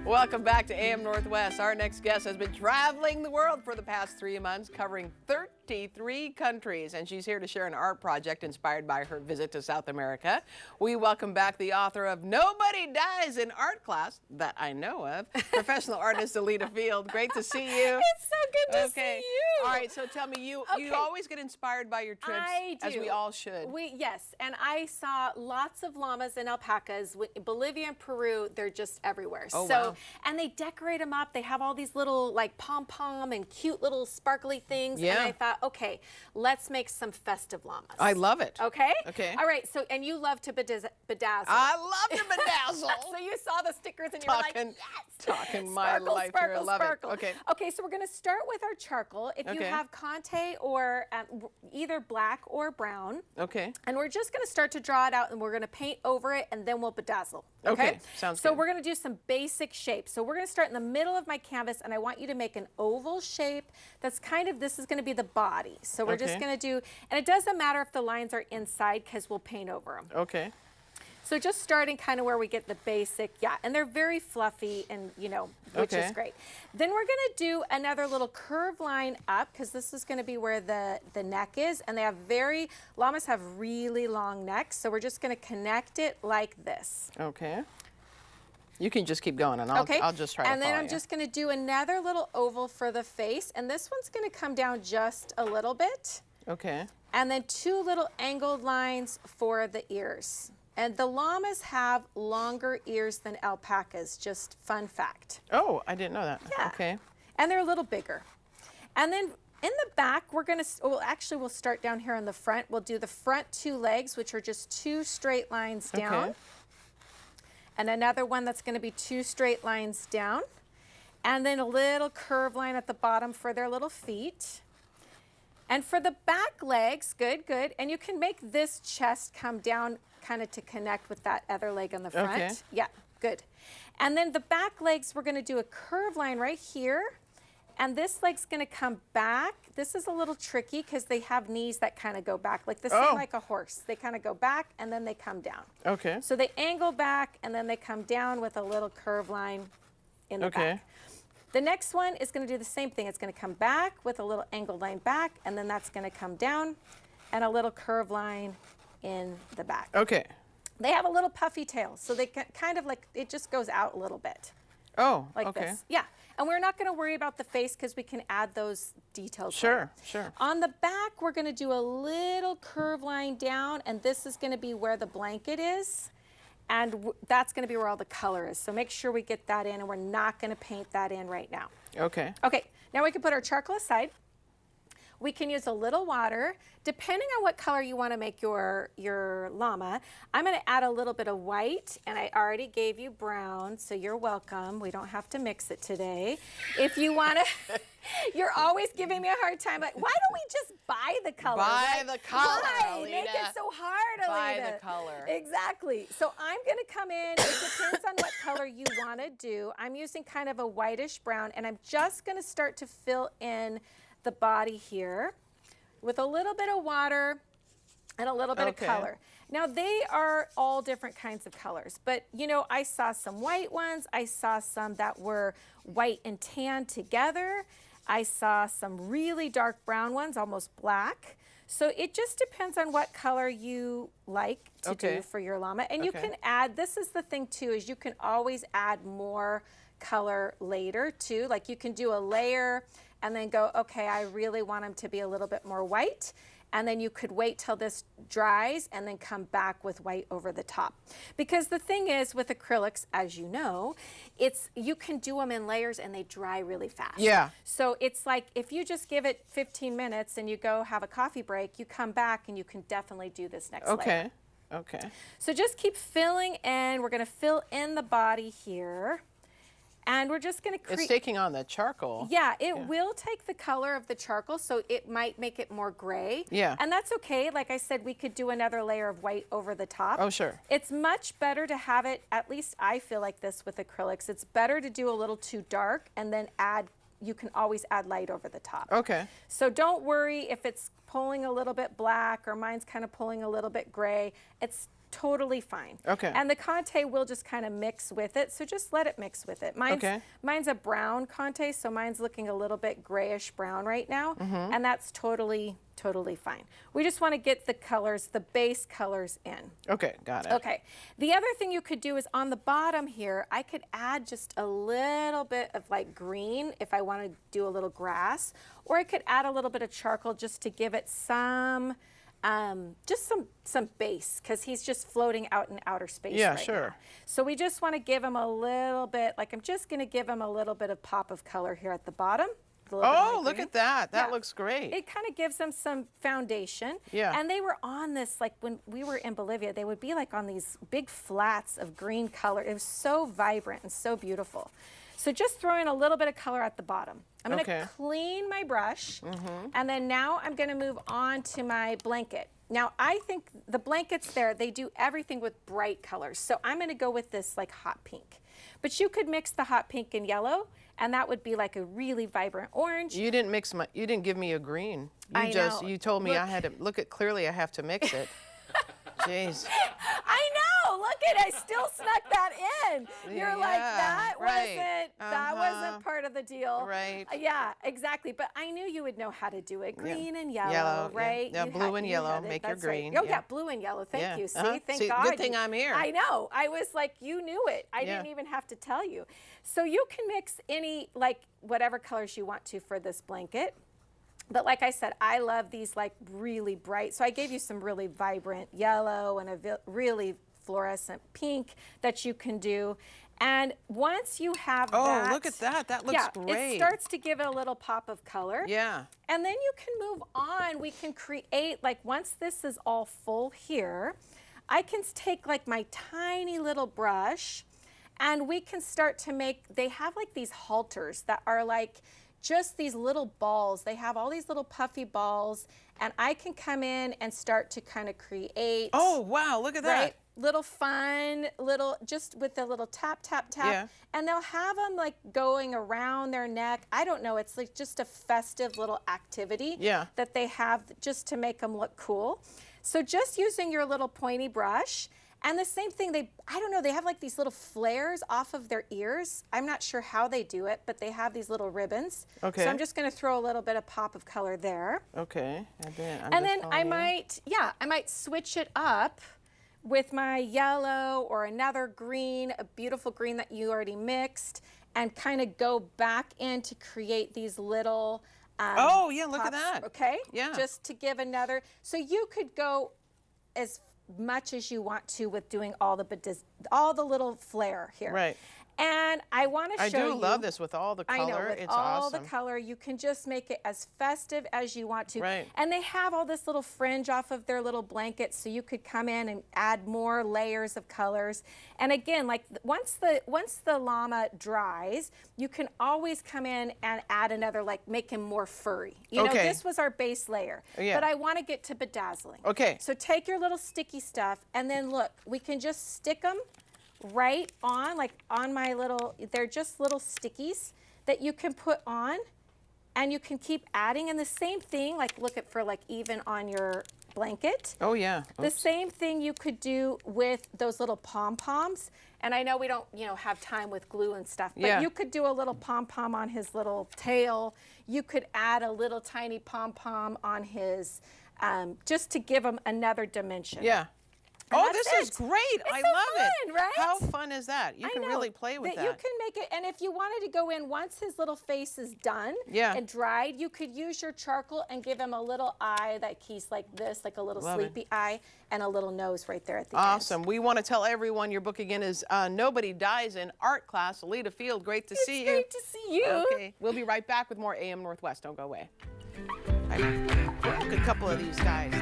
Welcome back to AM Northwest. Our next guest has been traveling the world for the past 3 months, covering 33 countries, and she's here to share an art project inspired by her visit to South America. We welcome back the author of Nobody Dies in Art Class, that I know of, professional artist Elida Field. Great to see you. It's so good to see you. All right, so tell me, you always get inspired by your trips, I do. as we all should. Yes, and I saw lots of llamas and alpacas. Bolivia and Peru, they're just everywhere. Oh, so, wow. And they decorate them up. They have all these little like pom-pom and cute little sparkly things. Yeah. And I thought, okay, let's make some festive llamas. I love it. Okay? Okay. All right, so, and you love to bedazzle. I love to bedazzle. So you saw the stickers and you were like, yes! Talking my Sparkle, life sparkle, here. I love sparkle. it. Okay. Okay, so we're going to start with our charcoal. If you have conte or either black or brown. Okay. And we're just going to start to draw it out, and we're going to paint over it, and then we'll bedazzle. Okay, sounds good. So we're going to do some basic shapes. So we're going to start in the middle of my canvas, and I want you to make an oval shape that's kind of, this is going to be the body. So we're just going to do, and it doesn't matter if the lines are inside because we'll paint over them. Okay. So just starting kind of where we get the basic, and they're very fluffy and, you know, which is great. Then we're going to do another little curve line up because this is going to be where the neck is, and they have llamas have really long necks, so we're just going to connect it like this. Okay. You can just keep going, and I'll just try to follow And then I'm you. just going to do another little oval for the face, and this one's going to come down just a little bit. Okay. And then two little angled lines for the ears. And the llamas have longer ears than alpacas, just fun fact. Oh, I didn't know that. Yeah. Okay. And they're a little bigger. And then in the back, we're going to, we'll start down here on the front. We'll do the front two legs, which are just two straight lines down. Okay. And another one that's going to be two straight lines down. And then a little curve line at the bottom for their little feet. And for the back legs, good. And you can make this chest come down kind of to connect with that other leg on the front. Okay. Yeah, good. And then the back legs, we're going to do a curve line right here. And this leg's going to come back. This is a little tricky because they have knees that kind of go back, like the same like a horse. They kind of go back and then they come down. Okay. So they angle back and then they come down with a little curve line in the back. The next one is going to do the same thing. It's going to come back with a little angled line back, and then that's going to come down and a little curve line in the back. Okay. They have a little puffy tail, so they can kind of like, it just goes out a little bit. Oh, like this. Yeah, and we're not going to worry about the face because we can add those details. Sure. On the back, we're going to do a little curve line down, and this is going to be where the blanket is. And that's going to be where all the color is. So make sure we get that in, and we're not going to paint that in right now. Okay. Okay, now we can put our charcoal aside. We can use a little water. Depending on what color you want to make your llama, I'm going to add a little bit of white, and I already gave you brown, so you're welcome. We don't have to mix it today. If you want to, you're always giving me a hard time. Like, why don't we just buy the color? Buy the color, Why? Elida. Make it so hard, Elida. Buy the color. Exactly. So I'm going to come in. It depends on what color you want to do. I'm using kind of a whitish brown, and I'm just going to start to fill in the body here with a little bit of water and a little bit of color. Now they are all different kinds of colors, but you know, I saw some white ones. I saw some that were white and tan together. I saw some really dark brown ones, almost black. So it just depends on what color you like to do for your llama. And you can add, this is the thing too, is you can always add more color later too. Like you can do a layer and then go, okay, I really want them to be a little bit more white. And then you could wait till this dries and then come back with white over the top. Because the thing is with acrylics, as you know, you can do them in layers and they dry really fast. Yeah. So it's like if you just give it 15 minutes and you go have a coffee break, you come back and you can definitely do this next layer. Okay. So just keep filling in. We're going to fill in the body here. And we're just going to create. It's taking on the charcoal. Yeah, it will take the color of the charcoal, so it might make it more gray. Yeah. And that's okay. Like I said, we could do another layer of white over the top. Oh, sure. It's much better to have it, at least I feel like this with acrylics, it's better to do a little too dark and then you can always add light over the top. Okay. So don't worry if it's pulling a little bit black or mine's kind of pulling a little bit gray, it's totally fine. Okay. And the conte will just kind of mix with it, so just let it mix with it. Mine's a brown conte, so mine's looking a little bit grayish brown right now, and that's totally fine. We just want to get the colors, the base colors in. Okay, got it. Okay. The other thing you could do is on the bottom here, I could add just a little bit of like green if I want to do a little grass, or I could add a little bit of charcoal just to give it some just some base, because he's just floating out in outer space right now. So we just want to give him a little bit, like I'm just going to give him a little bit of pop of color here at the bottom. Oh, look at that. That looks great. It kind of gives them some foundation. Yeah. And they were on this, like when we were in Bolivia, they would be like on these big flats of green color. It was so vibrant and so beautiful. So just throw in a little bit of color at the bottom. I'm going to clean my brush, and then now I'm going to move on to my blanket. Now, I think the blankets there, they do everything with bright colors. So I'm going to go with this like hot pink. But you could mix the hot pink and yellow, and that would be like a really vibrant orange. You didn't give me a green. You told me I had to look at clearly I have to mix it. Jeez. I know. Look at, I still snuck that in. You're like, that wasn't part of the deal. Right. Yeah, exactly. But I knew you would know how to do it. Green and yellow, right? Yeah, blue and yellow make your green. Right. Oh yeah, blue and yellow. Thank you. See, thank God. Good thing I'm here. I know. I was like, you knew it. I didn't even have to tell you. So you can mix any, like whatever colors you want to for this blanket. But like I said, I love these like really bright. So I gave you some really vibrant yellow and a really fluorescent pink that you can do. And once you have that. Oh, look at that. That looks great. It starts to give it a little pop of color. Yeah. And then you can move on. We can create, like once this is all full here, I can take like my tiny little brush and we can start to make, they have like these halters that are like, just these little balls. They have all these little puffy balls, and I can come in and start to kind of create. Oh, wow, look at that. Little fun, just with a little tap, tap, tap. Yeah. And they'll have them like going around their neck. I don't know, it's like just a festive little activity that they have just to make them look cool. So just using your little pointy brush. And the same thing, I don't know, they have like these little flares off of their ears. I'm not sure how they do it, but they have these little ribbons. Okay. So I'm just going to throw a little bit of pop of color there. Okay. And then I might switch it up with my yellow or another green, a beautiful green that you already mixed, and kind of go back in to create these little oh, yeah, look pops, at that. Okay? Yeah. Just to give another, so you could go as much as you want to with doing all the little flair here. Right. And I want to show you. I do love this with all the color. I know, with it's all awesome. the color, you can just make it as festive as you want to. Right. And they have all this little fringe off of their little blankets, so you could come in and add more layers of colors. And again, like once the llama dries, you can always come in and add another, like make him more furry. You know, this was our base layer. Yeah. But I want to get to bedazzling. Okay. So take your little sticky stuff, and then look, we can just stick them right on, like on my little, they're just little stickies that you can put on, and you can keep adding. And the same thing, like look at for like even on your blanket. Oh yeah. Oops. The same thing you could do with those little pom-poms. And I know we don't, have time with glue and stuff, but you could do a little pom-pom on his little tail. You could add a little tiny pom-pom on his, just to give him another dimension. Yeah. And oh, this is great. I so love fun, it. Right? How fun is that? You can really play with that. You can make it, and if you wanted to go in once his little face is done and dried, you could use your charcoal and give him a little eye that he's like this, like a little sleepy eye, and a little nose right there at the end. Awesome. We want to tell everyone your book again is Nobody Dies in Art Class. Elida Field, great to see you. It's great to see you. Okay. We'll be right back with more AM Northwest. Don't go away. Look at a couple of these guys.